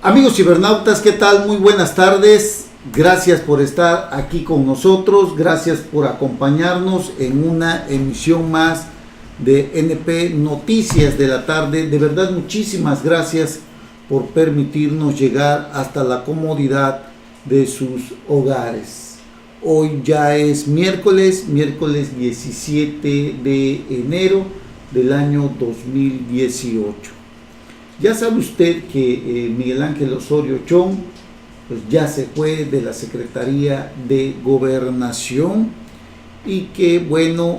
Amigos cibernautas, ¿qué tal? Muy buenas tardes. Gracias por estar aquí con nosotros. Gracias por acompañarnos en una emisión más de NP Noticias de la tarde. De verdad, muchísimas gracias por permitirnos llegar hasta la comodidad de sus hogares. Hoy ya es miércoles 17 de enero del año 2018. Ya sabe usted que Miguel Ángel Osorio Chong pues ya se fue de la Secretaría de Gobernación y que bueno,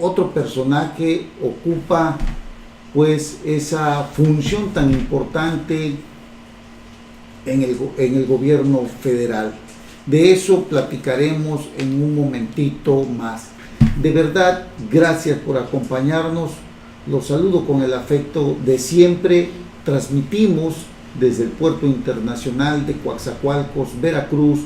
otro personaje ocupa pues esa función tan importante en el gobierno federal. De eso platicaremos en un momentito más. De verdad, gracias por acompañarnos. Los saludo con el afecto de siempre. Transmitimos desde el Puerto Internacional de Coatzacoalcos, Veracruz,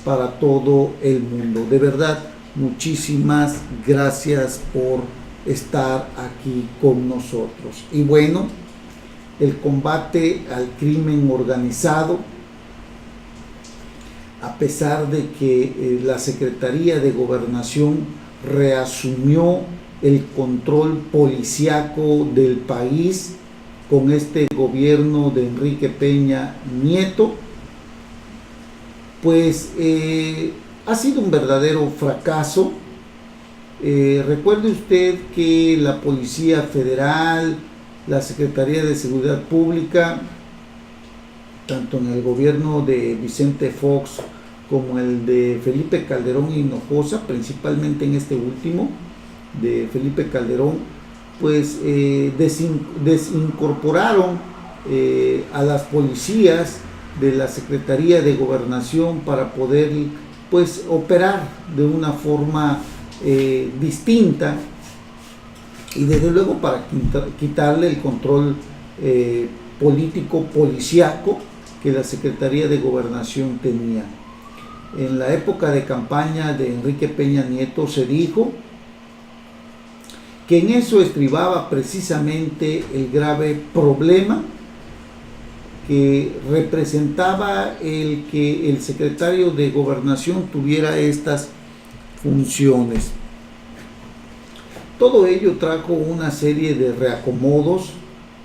para todo el mundo. De verdad, muchísimas gracias por estar aquí con nosotros. Y bueno, el combate al crimen organizado, a pesar de que la Secretaría de Gobernación reasumió el control policíaco del país con este gobierno de Enrique Peña Nieto, pues ha sido un verdadero fracaso. Recuerde usted que la Policía Federal, la Secretaría de Seguridad Pública, tanto en el gobierno de Vicente Fox como el de Felipe Calderón Hinojosa, principalmente en este último, de Felipe Calderón, pues desincorporaron a las policías de la Secretaría de Gobernación para poder pues operar de una forma distinta y desde luego para quitarle el control político policíaco que la Secretaría de Gobernación tenía. En la época de campaña de Enrique Peña Nieto se dijo que en eso estribaba precisamente el grave problema que representaba el que el secretario de Gobernación tuviera estas funciones. Todo ello trajo una serie de reacomodos,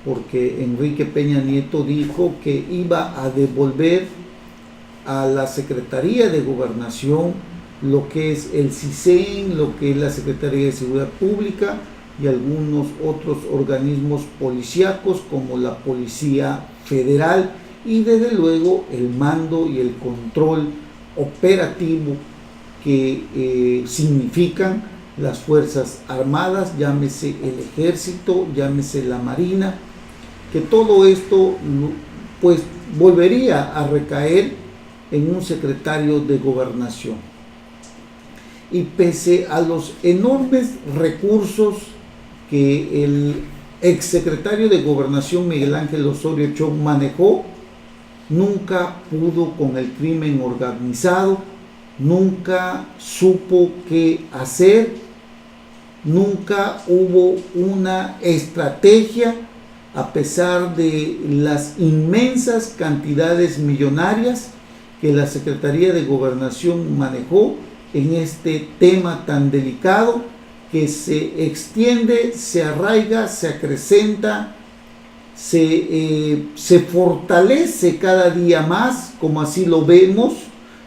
porque Enrique Peña Nieto dijo que iba a devolver a la Secretaría de Gobernación lo que es el CISEN, lo que es la Secretaría de Seguridad Pública y algunos otros organismos policíacos como la Policía Federal y desde luego el mando y el control operativo que significan las Fuerzas Armadas, llámese el Ejército, llámese la Marina, que todo esto pues volvería a recaer en un secretario de Gobernación. Y pese a los enormes recursos que el exsecretario de Gobernación Miguel Ángel Osorio Chong manejó, nunca pudo con el crimen organizado, nunca supo qué hacer, nunca hubo una estrategia a pesar de las inmensas cantidades millonarias que la Secretaría de Gobernación manejó en este tema tan delicado que se extiende, se arraiga, se acrecenta, se fortalece cada día más, como así lo vemos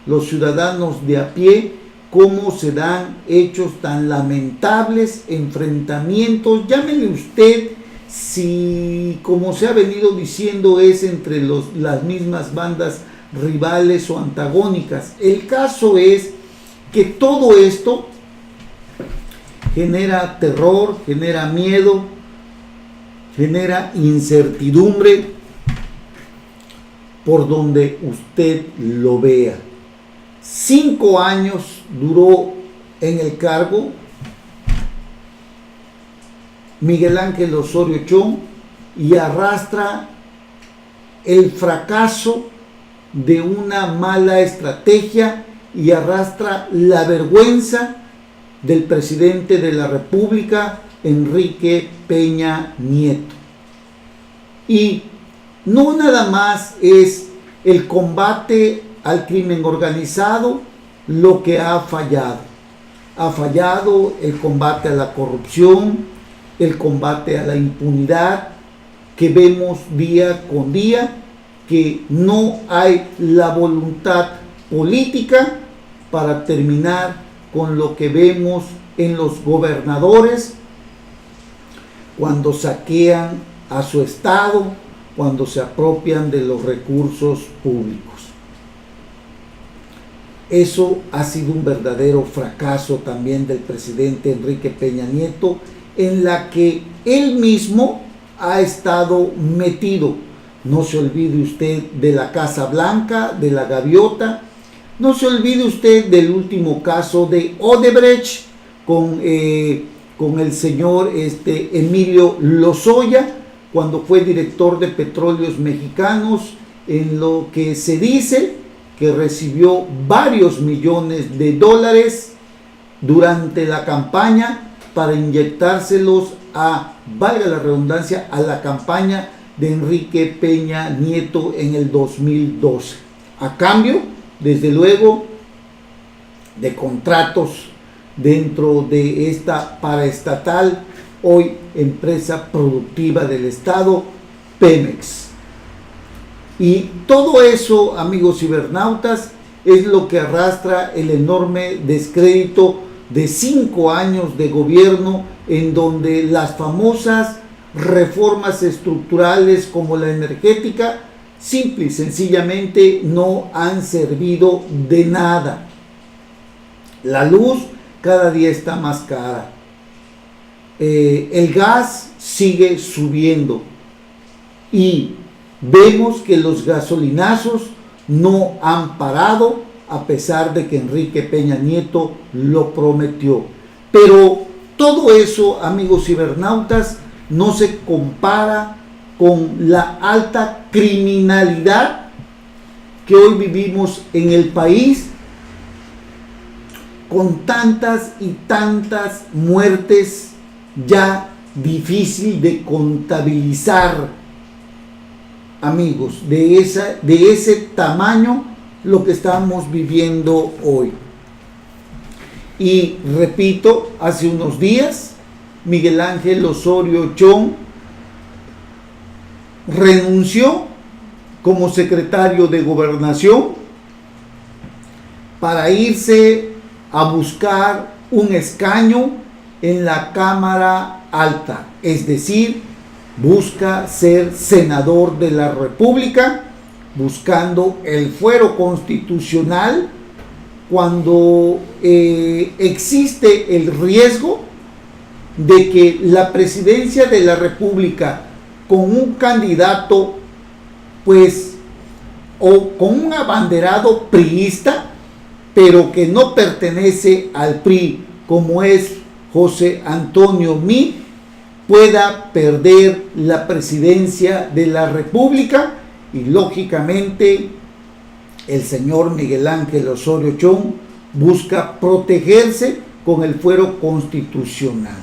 los ciudadanos de a pie, cómo se dan hechos tan lamentables, enfrentamientos, llámele usted, si como se ha venido diciendo es entre las mismas bandas rivales o antagónicas. El caso es que todo esto genera terror, genera miedo, genera incertidumbre por donde usted lo vea. 5 años duró en el cargo Miguel Ángel Osorio Chong y arrastra el fracaso de una mala estrategia y arrastra la vergüenza del presidente de la República, Enrique Peña Nieto. Y no nada más es el combate al crimen organizado lo que ha fallado. Ha fallado el combate a la corrupción, el combate a la impunidad, que vemos día con día que no hay la voluntad política para terminar con lo que vemos en los gobernadores cuando saquean a su estado, cuando se apropian de los recursos públicos. Eso ha sido un verdadero fracaso también del presidente Enrique Peña Nieto, en la que él mismo ha estado metido. No se olvide usted de la Casa Blanca, de la Gaviota. No se olvide usted del último caso de Odebrecht con el señor Emilio Lozoya, cuando fue director de Petróleos Mexicanos, en lo que se dice que recibió varios millones de dólares durante la campaña para inyectárselos a, valga la redundancia, a la campaña de Enrique Peña Nieto en el 2012. A cambio, desde luego, de contratos dentro de esta paraestatal, hoy empresa productiva del Estado, Pemex. Y todo eso, amigos cibernautas, es lo que arrastra el enorme descrédito de 5 años de gobierno, en donde las famosas reformas estructurales como la energética simple y sencillamente no han servido de nada. La luz cada día está más cara. El gas sigue subiendo y vemos que los gasolinazos no han parado, a pesar de que Enrique Peña Nieto lo prometió. Pero todo eso, amigos cibernautas, no se compara con la alta criminalidad que hoy vivimos en el país, con tantas y tantas muertes ya difícil de contabilizar, amigos, de ese tamaño lo que estamos viviendo hoy. Y repito, hace unos días Miguel Ángel Osorio Chong renunció como secretario de Gobernación para irse a buscar un escaño en la Cámara Alta, es decir, busca ser senador de la República, buscando el fuero constitucional cuando existe el riesgo de que la presidencia de la República, con un candidato pues o con un abanderado priista, pero que no pertenece al PRI, como es José Antonio Meade, pueda perder la presidencia de la República. Y lógicamente el señor Miguel Ángel Osorio Chong busca protegerse con el fuero constitucional.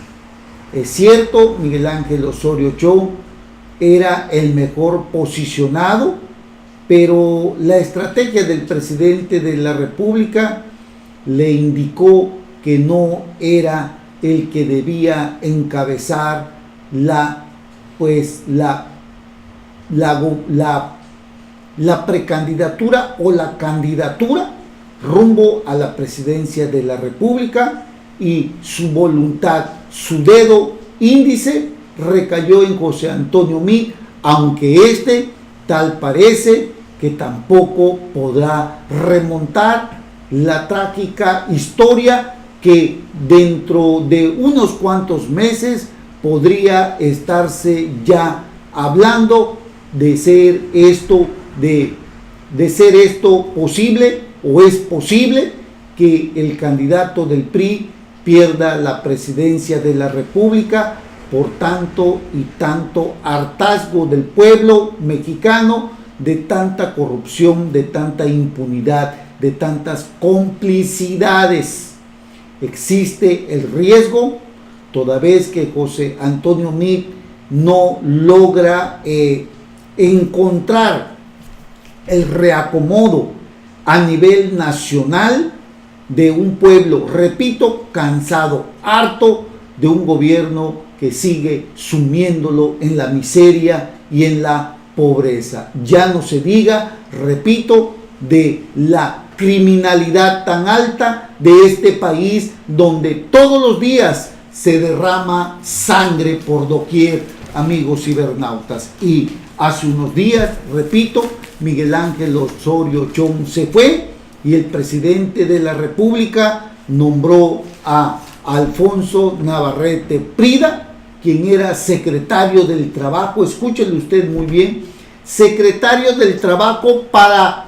Es cierto, Miguel Ángel Osorio Chong era el mejor posicionado, pero la estrategia del presidente de la República le indicó que no era el que debía encabezar la precandidatura o la candidatura rumbo a la presidencia de la República, y su voluntad, su dedo índice recayó en José Antonio Meade, aunque tal parece que tampoco podrá remontar la trágica historia que dentro de unos cuantos meses podría estarse ya hablando de ser esto posible, o es posible que el candidato del PRI pierda la presidencia de la República por tanto y tanto hartazgo del pueblo mexicano, de tanta corrupción, de tanta impunidad, de tantas complicidades. Existe el riesgo, toda vez que José Antonio Meade no logra encontrar el reacomodo a nivel nacional de un pueblo, repito, cansado, harto de un gobierno que sigue sumiéndolo en la miseria y en la pobreza. Ya no se diga, repito, de la criminalidad tan alta de este país, donde todos los días se derrama sangre por doquier, amigos cibernautas. Y hace unos días, repito, Miguel Ángel Osorio Chong se fue y el presidente de la República nombró a Alfonso Navarrete Prida, quien era secretario del Trabajo, escúchele usted muy bien, secretario del Trabajo para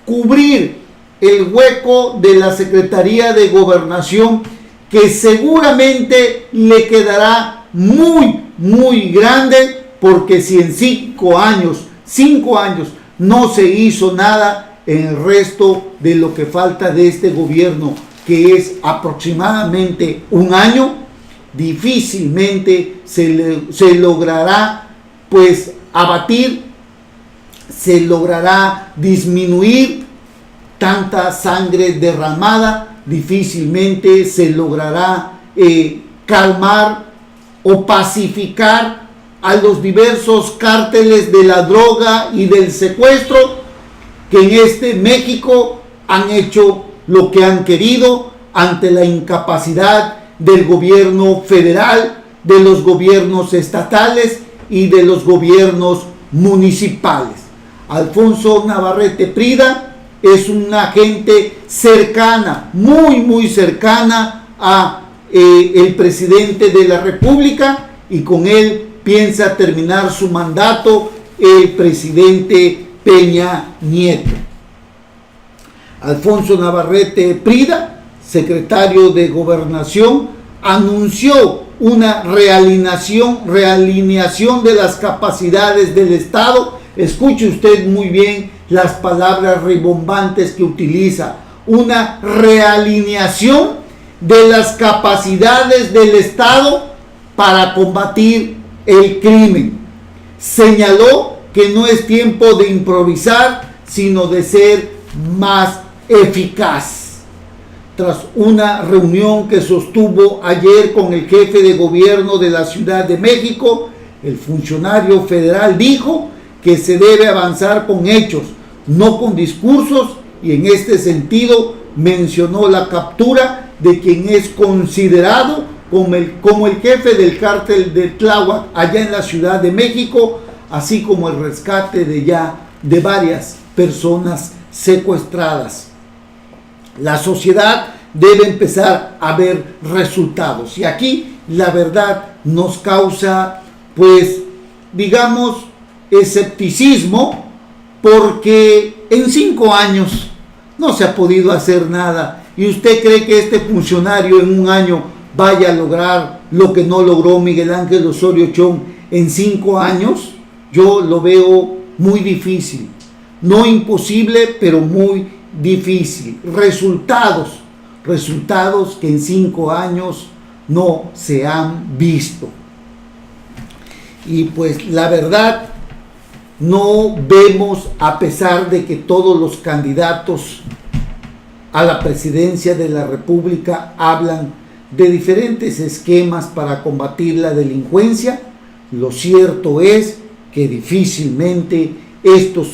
cubrir el hueco de la Secretaría de Gobernación, que seguramente le quedará muy grande, porque si en 5 años no se hizo nada en el resto de lo que falta de este gobierno, que es aproximadamente un año, difícilmente se logrará pues abatir, se logrará disminuir tanta sangre derramada, difícilmente se logrará calmar o pacificar a los diversos cárteles de la droga y del secuestro, que en este México han hecho lo que han querido ante la incapacidad del gobierno federal, de los gobiernos estatales y de los gobiernos municipales. Alfonso Navarrete Prida es una gente cercana, muy cercana a el presidente de la República, y con él piensa terminar su mandato el presidente Peña Nieto. Alfonso Navarrete Prida, secretario de Gobernación, anunció una realineación de las capacidades del Estado. Escuche usted muy bien las palabras rimbombantes que utiliza: una realineación de las capacidades del Estado para combatir el crimen. Señaló que no es tiempo de improvisar, sino de ser más eficaz. Tras una reunión que sostuvo ayer con el jefe de gobierno de la Ciudad de México, el funcionario federal dijo que se debe avanzar con hechos, no con discursos, y en este sentido mencionó la captura de quien es considerado como el jefe del cártel de Tláhuac allá en la Ciudad de México, así como el rescate de varias personas secuestradas. La sociedad debe empezar a ver resultados, y aquí la verdad nos causa, pues, digamos, escepticismo, porque en 5 años no se ha podido hacer nada. ¿Y usted cree que este funcionario en un año vaya a lograr lo que no logró Miguel Ángel Osorio Chong en 5 años? Yo lo veo muy difícil, no imposible, pero muy difícil. Resultados que en 5 años no se han visto. Y pues la verdad, no vemos, a pesar de que todos los candidatos a la presidencia de la República hablan de diferentes esquemas para combatir la delincuencia, lo cierto es que difícilmente esto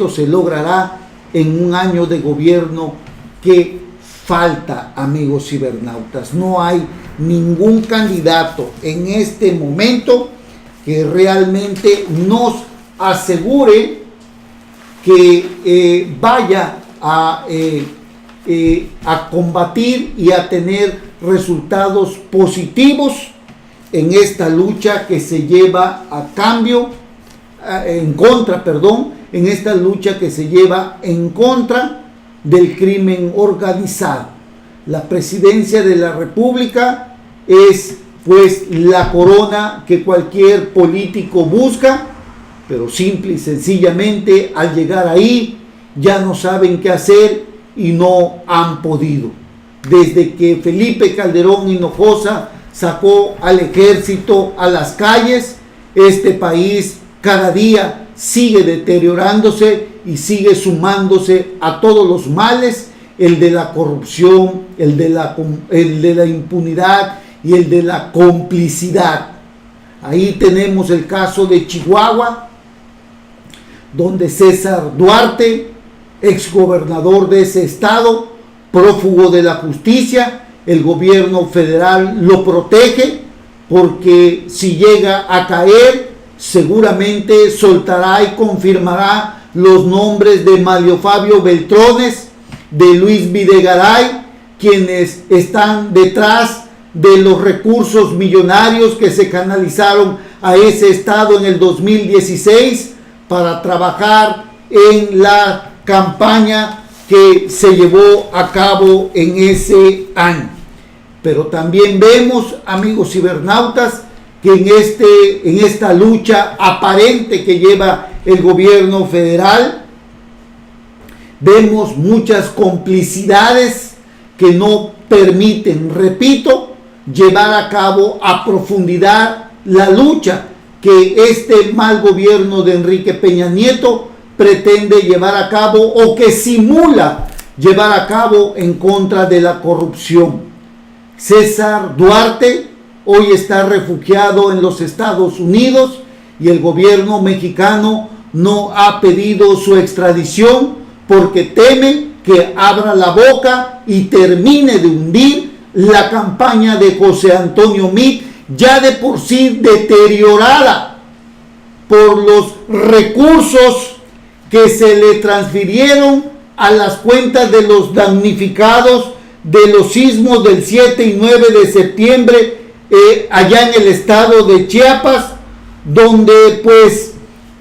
se logrará en un año de gobierno que falta, amigos cibernautas. No hay ningún candidato en este momento que realmente nos asegure que vaya a combatir y a tener resultados positivos en esta lucha que se lleva en esta lucha que se lleva en contra del crimen organizado. La presidencia de la República es pues la corona que cualquier político busca, pero simple y sencillamente al llegar ahí ya no saben qué hacer y no han podido. Desde que Felipe Calderón Hinojosa sacó al ejército a las calles, este país cada día sigue deteriorándose y sigue sumándose a todos los males, el de la corrupción, el de la impunidad y el de la complicidad. Ahí tenemos el caso de Chihuahua, donde César Duarte, exgobernador de ese estado, prófugo de la justicia, el gobierno federal lo protege, porque si llega a caer, seguramente soltará y confirmará los nombres de Mario Fabio Beltrones, de Luis Videgaray, quienes están detrás de los recursos millonarios que se canalizaron a ese estado en el 2016 para trabajar en la campaña que se llevó a cabo en ese año. Pero también vemos, amigos cibernautas, que en esta lucha aparente que lleva el gobierno federal, vemos muchas complicidades que no permiten, repito, llevar a cabo a profundidad la lucha que este mal gobierno de Enrique Peña Nieto pretende llevar a cabo o que simula llevar a cabo en contra de la corrupción. César Duarte hoy está refugiado en los Estados Unidos y el gobierno mexicano no ha pedido su extradición porque teme que abra la boca y termine de hundir la campaña de José Antonio Meade, ya de por sí deteriorada por los recursos que se le transfirieron a las cuentas de los damnificados de los sismos del 7 y 9 de septiembre allá en el estado de Chiapas, donde pues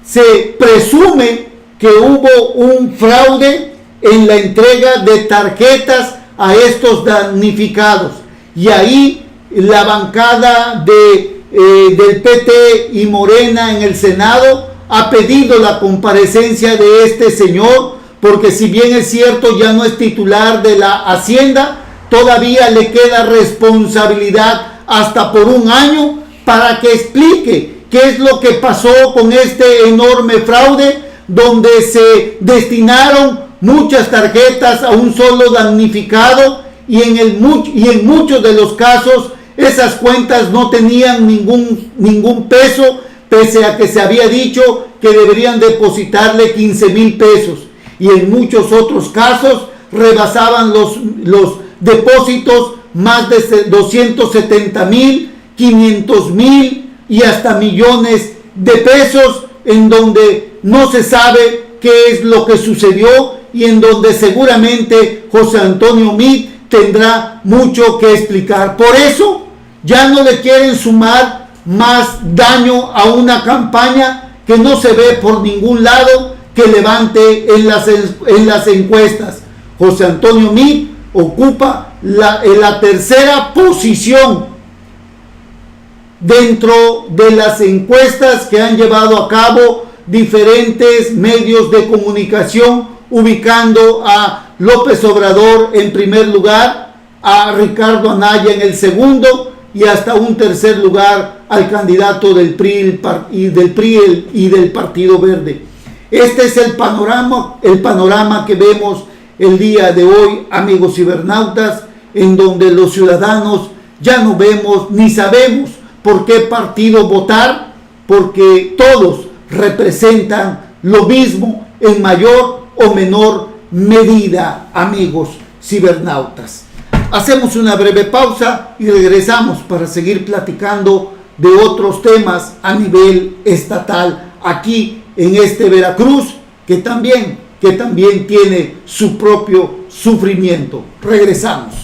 se presume que hubo un fraude en la entrega de tarjetas a estos damnificados, y ahí la bancada del PT y Morena en el Senado ha pedido la comparecencia de este señor, porque si bien es cierto ya no es titular de la Hacienda, todavía le queda responsabilidad hasta por un año para que explique qué es lo que pasó con este enorme fraude, donde se destinaron muchas tarjetas a un solo damnificado y en muchos de los casos esas cuentas no tenían ningún peso, pese a que se había dicho que deberían depositarle 15,000 pesos, y en muchos otros casos rebasaban los depósitos más de 270,000, 500,000 y hasta millones de pesos, en donde no se sabe qué es lo que sucedió y en donde seguramente José Antonio Meade tendrá mucho que explicar. Por eso ya no le quieren sumar más daño a una campaña que no se ve por ningún lado que levante en las encuestas. José Antonio Meade ocupa la tercera posición dentro de las encuestas que han llevado a cabo diferentes medios de comunicación, ubicando a López Obrador en primer lugar, a Ricardo Anaya en el segundo y hasta un tercer lugar al candidato del PRI y del Partido Verde. Este es el panorama que vemos el día de hoy, amigos cibernautas, en donde los ciudadanos ya no vemos ni sabemos por qué partido votar, porque todos representan lo mismo en mayor o menor medida, amigos cibernautas. Hacemos una breve pausa y regresamos para seguir platicando de otros temas a nivel estatal aquí en este Veracruz, que también tiene su propio sufrimiento. Regresamos.